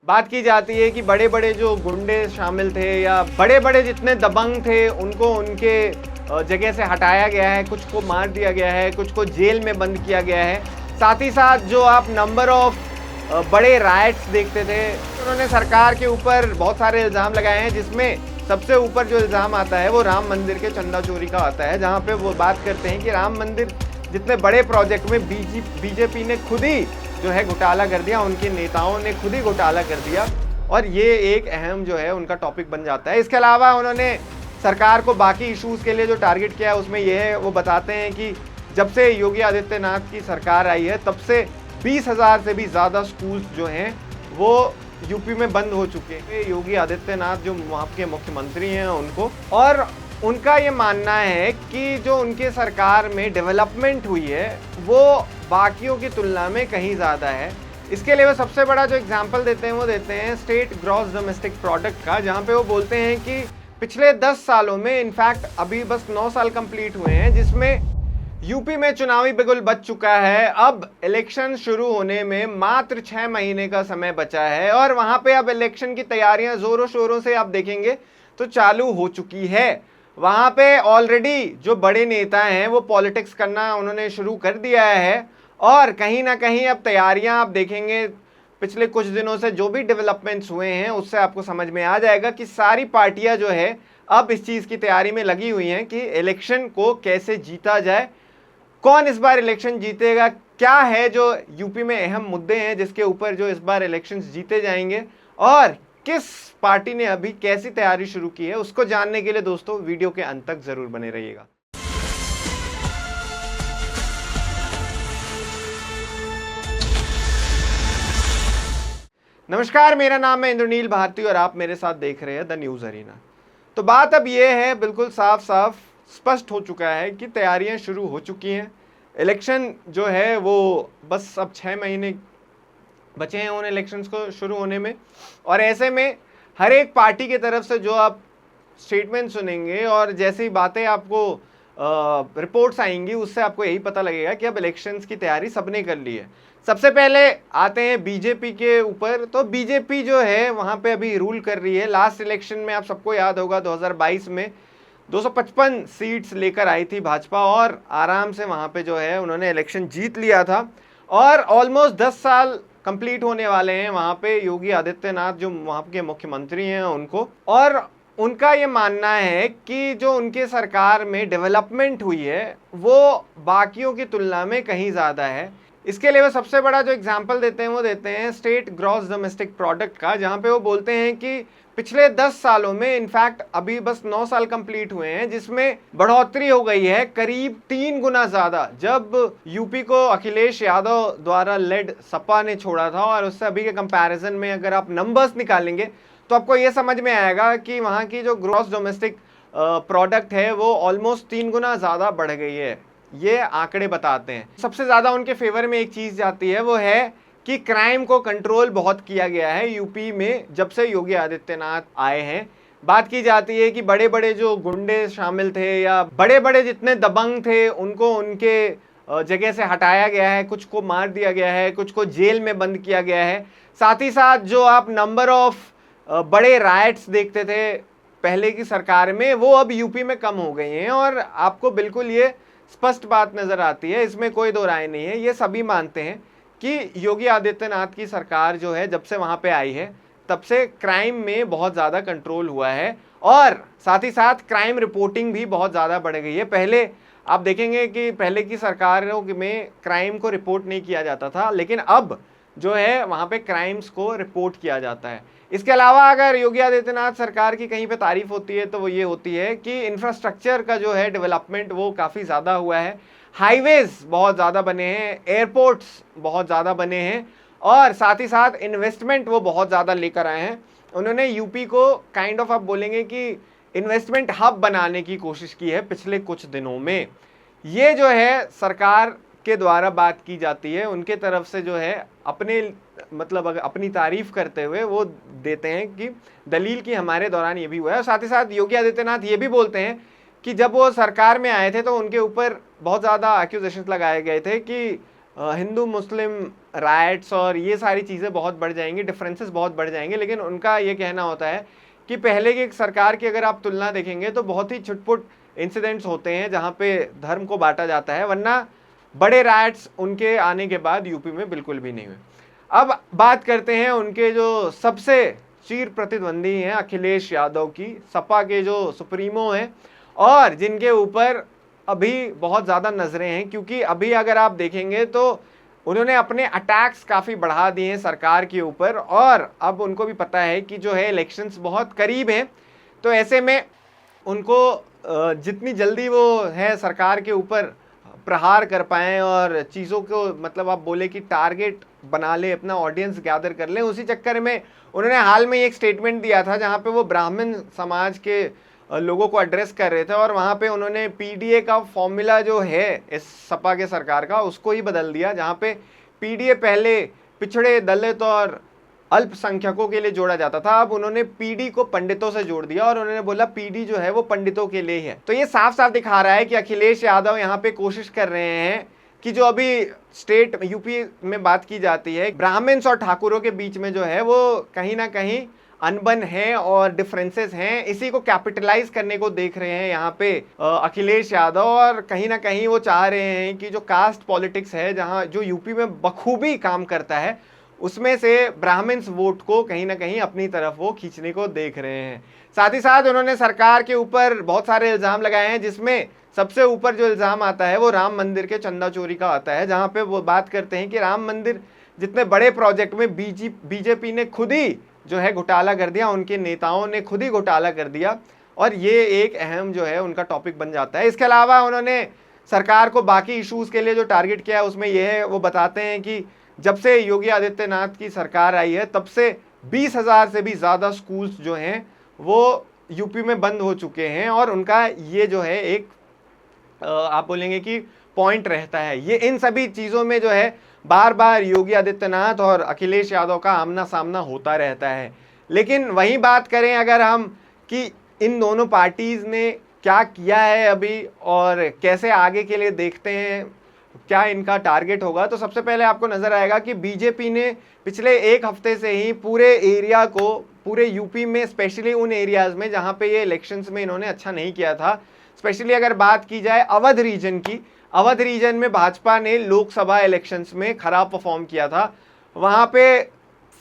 बात की जाती है कि बड़े बड़े जो गुंडे शामिल थे या बड़े बड़े जितने दबंग थे उनको उनके जगह से हटाया गया है, कुछ को मार दिया गया है, कुछ को जेल में बंद किया गया है। साथ ही साथ जो आप नंबर ऑफ बड़े राइट्स देखते थे, उन्होंने सरकार के ऊपर बहुत सारे इल्ज़ाम लगाए हैं, जिसमें सबसे ऊपर जो इल्ज़ाम आता है वो राम मंदिर के चंदा चोरी का आता है, जहाँ पे वो बात करते हैं कि राम मंदिर जितने बड़े प्रोजेक्ट में बीजेपी ने खुद ही जो है घोटाला कर दिया, उनके नेताओं ने खुद ही घोटाला कर दिया, और ये एक अहम जो है उनका टॉपिक बन जाता है। इसके अलावा उन्होंने सरकार को बाकी इश्यूज़ के लिए जो टारगेट किया है उसमें ये है, वो बताते हैं कि जब से योगी आदित्यनाथ की सरकार आई है तब से 20,000 से भी ज़्यादा स्कूल्स जो हैं वो यूपी में बंद हो चुके हैं। योगी आदित्यनाथ जो वहाँ के मुख्यमंत्री हैं उनको, और उनका ये मानना है कि जो उनके सरकार में डेवलपमेंट हुई है वो बाकियों की तुलना में कहीं ज़्यादा है। इसके लिए वो सबसे बड़ा जो एग्जांपल देते हैं वो देते हैं स्टेट ग्रॉस डोमेस्टिक प्रोडक्ट का, जहाँ पे वो बोलते हैं कि पिछले 10 सालों में, इनफैक्ट अभी बस 9 साल कंप्लीट हुए हैं, जिसमें यूपी में चुनावी बिगुल बच चुका है। अब इलेक्शन शुरू होने में मात्र 6 महीने का समय बचा है और वहाँ पे अब इलेक्शन की तैयारियां जोरों शोरों से आप देखेंगे तो चालू हो चुकी है। वहाँ पे ऑलरेडी जो बड़े नेता हैं वो पॉलिटिक्स करना उन्होंने शुरू कर दिया है, और कहीं ना कहीं अब तैयारियां आप देखेंगे पिछले कुछ दिनों से जो भी डेवलपमेंट्स हुए हैं उससे आपको समझ में आ जाएगा कि सारी पार्टियां जो है अब इस चीज़ की तैयारी में लगी हुई हैं कि इलेक्शन को कैसे जीता जाए, कौन इस बार इलेक्शन जीतेगा, क्या है जो यूपी में अहम मुद्दे हैं जिसके ऊपर जो इस बार इलेक्शंस जीते जाएंगे, और किस पार्टी ने अभी कैसी तैयारी शुरू की है, उसको जानने के लिए दोस्तों वीडियो के अंत तक जरूर बने रहिएगा। नमस्कार, मेरा नाम है इंद्रनील भारती और आप मेरे साथ देख रहे हैं द न्यूज़ अरीना। तो बात अब ये है, बिल्कुल साफ साफ स्पष्ट हो चुका है कि तैयारियां शुरू हो चुकी हैं। इलेक्शन जो है वो बस अब 6 महीने बचे हैं उन इलेक्शंस को शुरू होने में, और ऐसे में हर एक पार्टी की तरफ से जो आप स्टेटमेंट सुनेंगे और जैसी बातें आपको रिपोर्ट्स आएंगी उससे आपको यही पता लगेगा कि अब इलेक्शंस की तैयारी सबने कर ली है। सबसे पहले आते हैं बीजेपी के ऊपर। तो बीजेपी जो है वहाँ पे अभी रूल कर रही है। लास्ट इलेक्शन में आप सबको याद होगा 2022 में 255 सीट्स लेकर आई थी भाजपा, और आराम से वहाँ पे जो है उन्होंने इलेक्शन जीत लिया था, और ऑलमोस्ट 10 साल कंप्लीट होने वाले हैं वहाँ पे योगी आदित्यनाथ जो वहाँ के मुख्यमंत्री हैं उनको, और उनका ये मानना है कि जो उनके सरकार में डेवलपमेंट हुई है वो बाकियों की तुलना में कहीं ज़्यादा है। इसके लिए वो सबसे बड़ा जो एग्जांपल देते हैं वो देते हैं स्टेट ग्रॉस डोमेस्टिक प्रोडक्ट का, जहाँ पे वो बोलते हैं कि पिछले 10 सालों में, इनफैक्ट अभी बस 9 साल कंप्लीट हुए हैं, जिसमें बढ़ोतरी हो गई है करीब 3 गुना ज़्यादा। जब यूपी को अखिलेश यादव द्वारा लेड सपा ने छोड़ा था और उससे अभी के कंपैरिजन में अगर आप नंबर्स निकालेंगे तो आपको ये समझ में आएगा कि वहाँ की जो ग्रॉस डोमेस्टिक प्रोडक्ट है वो ऑलमोस्ट 3 गुना ज़्यादा बढ़ गई है। ये आंकड़े बताते हैं। सबसे ज़्यादा उनके फेवर में एक चीज़ जाती है, वो है कि क्राइम को कंट्रोल बहुत किया गया है यूपी में जब से योगी आदित्यनाथ आए हैं। बात की जाती है कि बड़े बड़े जो गुंडे शामिल थे या बड़े बड़े जितने दबंग थे उनको उनके जगह से हटाया गया है, कुछ को मार दिया गया है, कुछ को जेल में बंद किया गया है। साथ ही साथ जो आप नंबर ऑफ बड़े राइट्स देखते थे पहले की सरकार में, वो अब यूपी में कम हो गई हैं, और आपको बिल्कुल ये स्पष्ट बात नज़र आती है, इसमें कोई दो राय नहीं है। ये सभी मानते हैं कि योगी आदित्यनाथ की सरकार जो है जब से वहाँ पे आई है तब से क्राइम में बहुत ज़्यादा कंट्रोल हुआ है, और साथ ही साथ क्राइम रिपोर्टिंग भी बहुत ज़्यादा बढ़ गई है। पहले आप देखेंगे कि पहले की सरकारों में क्राइम को रिपोर्ट नहीं किया जाता था, लेकिन अब जो है वहाँ पे क्राइम्स को रिपोर्ट किया जाता है। इसके अलावा अगर योगी आदित्यनाथ सरकार की कहीं पे तारीफ होती है तो वो ये होती है कि इंफ्रास्ट्रक्चर का जो है डेवलपमेंट वो काफ़ी ज़्यादा हुआ है। हाईवेज बहुत ज़्यादा बने हैं, एयरपोर्ट्स बहुत ज़्यादा बने हैं, और साथ ही साथ इन्वेस्टमेंट वो बहुत ज़्यादा लेकर आए हैं। उन्होंने यूपी को काइंड ऑफ आप बोलेंगे कि इन्वेस्टमेंट हब बनाने की कोशिश की है पिछले कुछ दिनों में। ये जो है सरकार के द्वारा बात की जाती है, उनके तरफ से जो है अपने मतलब अपनी तारीफ करते हुए वो देते हैं कि दलील की हमारे दौरान ये भी हुआ है। और साथ ही साथ योगी आदित्यनाथ ये भी बोलते हैं कि जब वो सरकार में आए थे तो उनके ऊपर बहुत ज़्यादा एक्यूजेशंस लगाए गए थे कि हिंदू मुस्लिम राइट्स और ये सारी चीज़ें बहुत बढ़ जाएंगी, डिफरेंसेस बहुत बढ़ जाएंगे। लेकिन उनका ये कहना होता है कि पहले की सरकार की अगर आप तुलना देखेंगे तो बहुत ही छुटपुट इंसिडेंट्स होते हैं जहाँ पे धर्म को बांटा जाता है, वरना बड़े राइट्स उनके आने के बाद यूपी में बिल्कुल भी नहीं हुए। अब बात करते हैं उनके जो सबसे चीर प्रतिद्वंदी हैं अखिलेश यादव की, सपा के जो सुप्रीमो हैं और जिनके ऊपर अभी बहुत ज़्यादा नज़रें हैं, क्योंकि अभी अगर आप देखेंगे तो उन्होंने अपने अटैक्स काफ़ी बढ़ा दिए हैं सरकार के ऊपर और अब उनको भी पता है कि जो है इलेक्शंस बहुत करीब हैं। तो ऐसे में उनको जितनी जल्दी वो है सरकार के ऊपर प्रहार कर पाएँ और चीज़ों को मतलब आप बोले कि टारगेट बना ले, अपना ऑडियंस गैदर कर ले, उसी चक्कर में उन्होंने हाल में एक स्टेटमेंट दिया था जहाँ पे वो ब्राह्मण समाज के लोगों को एड्रेस कर रहे थे और वहाँ पे उन्होंने पीडीए का फॉर्मूला जो है इस सपा के सरकार का उसको ही बदल दिया, जहाँ पे पीडीए पहले पिछड़े दलित और अल्पसंख्यकों के लिए जोड़ा जाता था, अब उन्होंने पीडी को पंडितों से जोड़ दिया और उन्होंने बोला पीडी जो है वो पंडितों के लिए है। तो ये साफ साफ दिखा रहा है कि अखिलेश यादव यहाँ पे कोशिश कर रहे हैं कि जो अभी स्टेट यूपी में बात की जाती है ब्राह्मण्स और ठाकुरों के बीच में जो है वो कहीं ना कहीं अनबन है और डिफरेंसेस हैं, इसी को कैपिटलाइज करने को देख रहे हैं यहाँ पे अखिलेश यादव। और कहीं ना कहीं वो चाह रहे हैं कि जो कास्ट पॉलिटिक्स है जहाँ जो यूपी में बखूबी काम करता है उसमें से ब्राह्मण्स वोट को कहीं ना कहीं अपनी तरफ वो खींचने को देख रहे हैं। साथ ही साथ उन्होंने सरकार के ऊपर बहुत सारे इल्ज़ाम लगाए हैं, जिसमें सबसे ऊपर जो इल्ज़ाम आता है वो राम मंदिर के चंदा चोरी का आता है, जहाँ पे वो बात करते हैं कि राम मंदिर जितने बड़े प्रोजेक्ट में बीजेपी ने खुद ही जो है घोटाला कर दिया, उनके नेताओं ने खुद ही घोटाला कर दिया और ये एक अहम जो है उनका टॉपिक बन जाता है। इसके अलावा उन्होंने सरकार को बाकी इश्यूज़ के लिए जो टारगेट किया है उसमें यह है, वो बताते हैं कि जब से योगी आदित्यनाथ की सरकार आई है तब से 20,000 से भी ज़्यादा स्कूल्स जो हैं वो यूपी में बंद हो चुके हैं और उनका ये जो है एक आप बोलेंगे कि पॉइंट रहता है। ये इन सभी चीज़ों में जो है बार बार योगी आदित्यनाथ और अखिलेश यादव का आमना सामना होता रहता है। लेकिन वहीं बात करें अगर हम कि इन दोनों पार्टीज़ ने क्या किया है अभी और कैसे आगे के लिए देखते हैं, क्या इनका टारगेट होगा, तो सबसे पहले आपको नज़र आएगा कि बीजेपी ने पिछले एक हफ्ते से ही पूरे एरिया को, पूरे यूपी में स्पेशली उन एरियाज़ में जहाँ पे ये इलेक्शंस में इन्होंने अच्छा नहीं किया था, स्पेशली अगर बात की जाए अवध रीजन की, अवध रीजन में भाजपा ने लोकसभा इलेक्शंस में खराब परफॉर्म किया था। वहाँ पे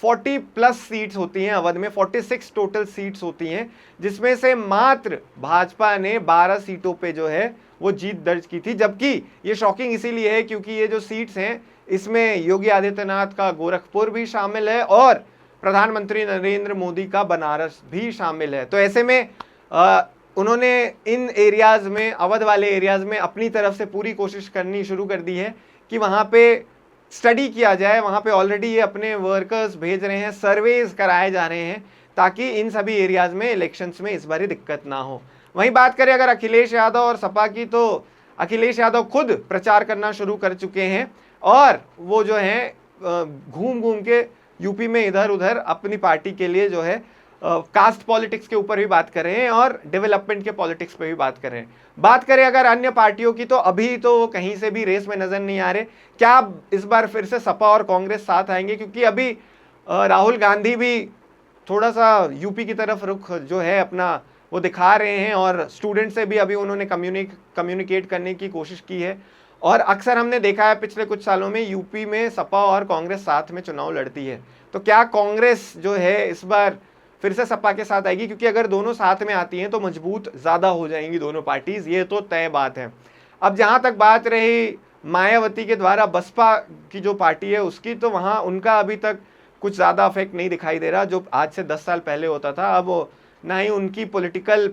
40+ सीट्स होती हैं, अवध में 46 टोटल सीट्स होती हैं, जिसमें से मात्र भाजपा ने 12 सीटों पे जो है वो जीत दर्ज की थी। जबकि ये शॉकिंग इसीलिए है क्योंकि ये जो सीट्स हैं इसमें योगी आदित्यनाथ का गोरखपुर भी शामिल है और प्रधानमंत्री नरेंद्र मोदी का बनारस भी शामिल है। तो ऐसे में उन्होंने इन एरियाज़ में, अवध वाले एरियाज़ में अपनी तरफ से पूरी कोशिश करनी शुरू कर दी है कि वहाँ पे स्टडी किया जाए। वहाँ पे ऑलरेडी ये अपने वर्कर्स भेज रहे हैं, सर्वेज कराए जा रहे हैं ताकि इन सभी एरियाज़ में इलेक्शंस में इस बारी दिक्कत ना हो। वहीं बात करें अगर अखिलेश यादव और सपा की, तो अखिलेश यादव खुद प्रचार करना शुरू कर चुके हैं और वो जो है घूम घूम के यूपी में इधर उधर अपनी पार्टी के लिए जो है कास्ट पॉलिटिक्स के ऊपर भी बात कर रहे हैं और डेवलपमेंट के पॉलिटिक्स पे भी बात कर रहे हैं। बात करें अगर अन्य पार्टियों की, तो अभी तो वो कहीं से भी रेस में नजर नहीं आ रहे। क्या इस बार फिर से सपा और कांग्रेस साथ आएंगे? क्योंकि अभी राहुल गांधी भी थोड़ा सा यूपी की तरफ रुख जो है अपना वो दिखा रहे हैं और स्टूडेंट से भी अभी उन्होंने कम्युनिकेट करने की कोशिश की है। और अक्सर हमने देखा है पिछले कुछ सालों में यूपी में सपा और कांग्रेस साथ में चुनाव लड़ती है। तो क्या कांग्रेस जो है इस बार फिर से सपा के साथ आएगी? क्योंकि अगर दोनों साथ में आती हैं तो मजबूत ज़्यादा हो जाएंगी दोनों पार्टीज़, ये तो तय बात है। अब जहाँ तक बात रही मायावती के द्वारा बसपा की जो पार्टी है उसकी, तो वहाँ उनका अभी तक कुछ ज़्यादा इफेक्ट नहीं दिखाई दे रहा जो आज से 10 साल पहले होता था। अब ना ही उनकी पॉलिटिकल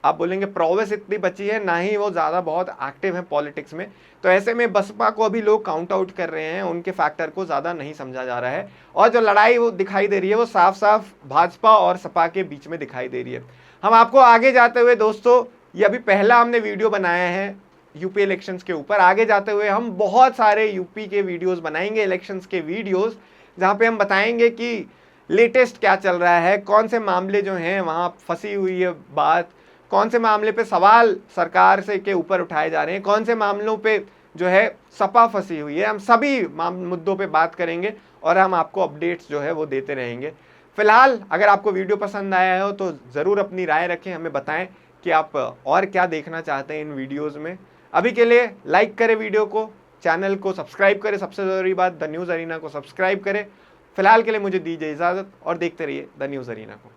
आप बोलेंगे प्रोग्रेस इतनी बची है, ना ही वो ज़्यादा बहुत एक्टिव है पॉलिटिक्स में। तो ऐसे में बसपा को अभी लोग काउंट आउट कर रहे हैं, उनके फैक्टर को ज़्यादा नहीं समझा जा रहा है और जो लड़ाई वो दिखाई दे रही है वो साफ साफ भाजपा और सपा के बीच में दिखाई दे रही है। हम आपको आगे जाते हुए दोस्तों, ये अभी पहला हमने वीडियो बनाया है यूपी इलेक्शंस के ऊपर, आगे जाते हुए हम बहुत सारे यूपी के वीडियोज़ बनाएंगे, इलेक्शंस के वीडियोज़, जहाँ पर हम बताएंगे कि लेटेस्ट क्या चल रहा है, कौन से मामले जो हैं वहाँ फंसी हुई है बात, कौन से मामले पे सवाल सरकार से के ऊपर उठाए जा रहे हैं, कौन से मामलों पे जो है सपा फंसी हुई है। हम सभी मुद्दों पे बात करेंगे और हम आपको अपडेट्स जो है वो देते रहेंगे। फिलहाल अगर आपको वीडियो पसंद आया हो तो ज़रूर अपनी राय रखें, हमें बताएं कि आप और क्या देखना चाहते हैं इन वीडियोज़ में। अभी के लिए लाइक करें वीडियो को, चैनल को सब्सक्राइब करें, सबसे ज़रूरी बात द न्यूज़ अरीना को सब्सक्राइब करें। फिलहाल के लिए मुझे दीजिए इजाज़त और देखते रहिए द न्यूज़ अरीना को।